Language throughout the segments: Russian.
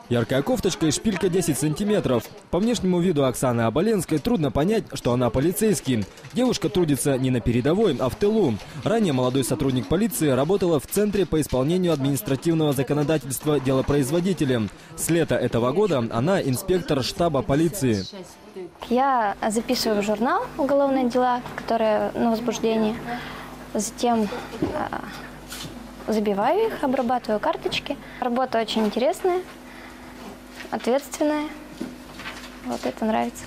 Яркая кофточка и шпилька 10 сантиметров. По внешнему виду Оксаны Оболенской трудно понять, что она полицейский. Девушка трудится не на передовой, а в тылу. Ранее молодой сотрудник полиции работала в Центре по исполнению административного законодательства делопроизводителем. С лета этого года она инспектор штаба полиции. Я записываю в журнал уголовные дела, которые на возбуждении. Затем забиваю их, обрабатываю карточки. Работа очень интересная, ответственная. Вот это нравится.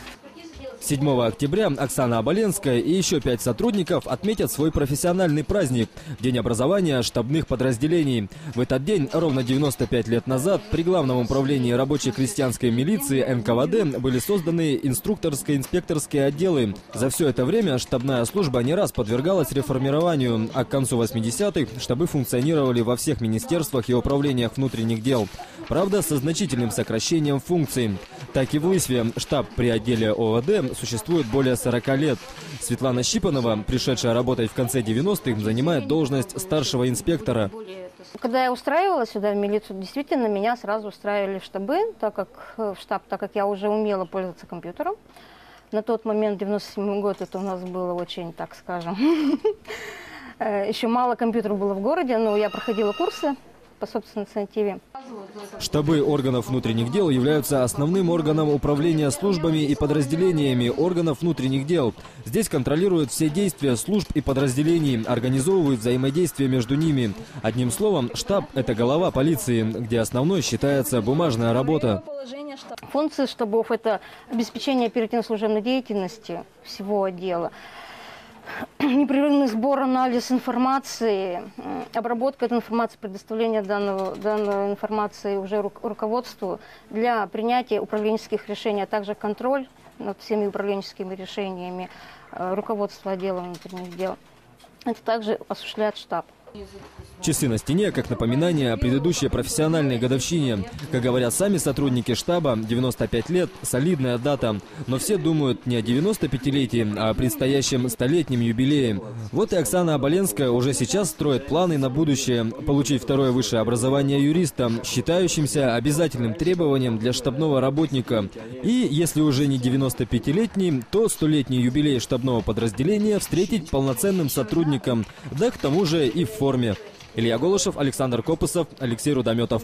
7 октября Оксана Оболенская и еще 5 сотрудников отметят свой профессиональный праздник – День образования штабных подразделений. В этот день, ровно 95 лет назад, при Главном управлении рабоче-крестьянской милиции НКВД были созданы инструкторско-инспекторские отделы. За все это время штабная служба не раз подвергалась реформированию, а к концу 80-х штабы функционировали во всех министерствах и управлениях внутренних дел. Правда, со значительным сокращением функций. Так и в Лысьве штаб при отделе ОВД существует более 40 лет. Светлана Щипанова, пришедшая работать в конце 90-х, занимает должность старшего инспектора. Когда я устраивалась сюда в милицию, действительно меня сразу устраивали в штабы, так как я уже умела пользоваться компьютером. На тот момент, 97 год, это у нас было очень, так скажем, еще мало компьютеров было в городе, но я проходила курсы по собственной инициативе. Штабы органов внутренних дел являются основным органом управления службами и подразделениями органов внутренних дел. Здесь контролируют все действия служб и подразделений, организовывают взаимодействие между ними. Одним словом, штаб – это голова полиции, где основной считается бумажная работа. Функции штабов – это обеспечение оперативно-служебной деятельности всего отдела, непрерывный сбор, анализ информации, обработка этой информации, предоставление данной информации уже руководству для принятия управленческих решений, а также контроль над всеми управленческими решениями руководства отдела внутренних дел. Это также осуществляет штаб. Часы на стене как напоминание о предыдущей профессиональной годовщине. Как говорят сами сотрудники штаба, 95 лет – солидная дата. Но все думают не о 95-летии, а о предстоящем столетнем юбилее. Вот и Оксана Оболенская уже сейчас строит планы на будущее. Получить второе высшее образование юриста, считающимся обязательным требованием для штабного работника. И, если уже не 95-летний, то 100-летний юбилей штабного подразделения встретить полноценным сотрудником. Да к тому же и в форме. Илья Голышев, Александр Копысов, Алексей Рудометов.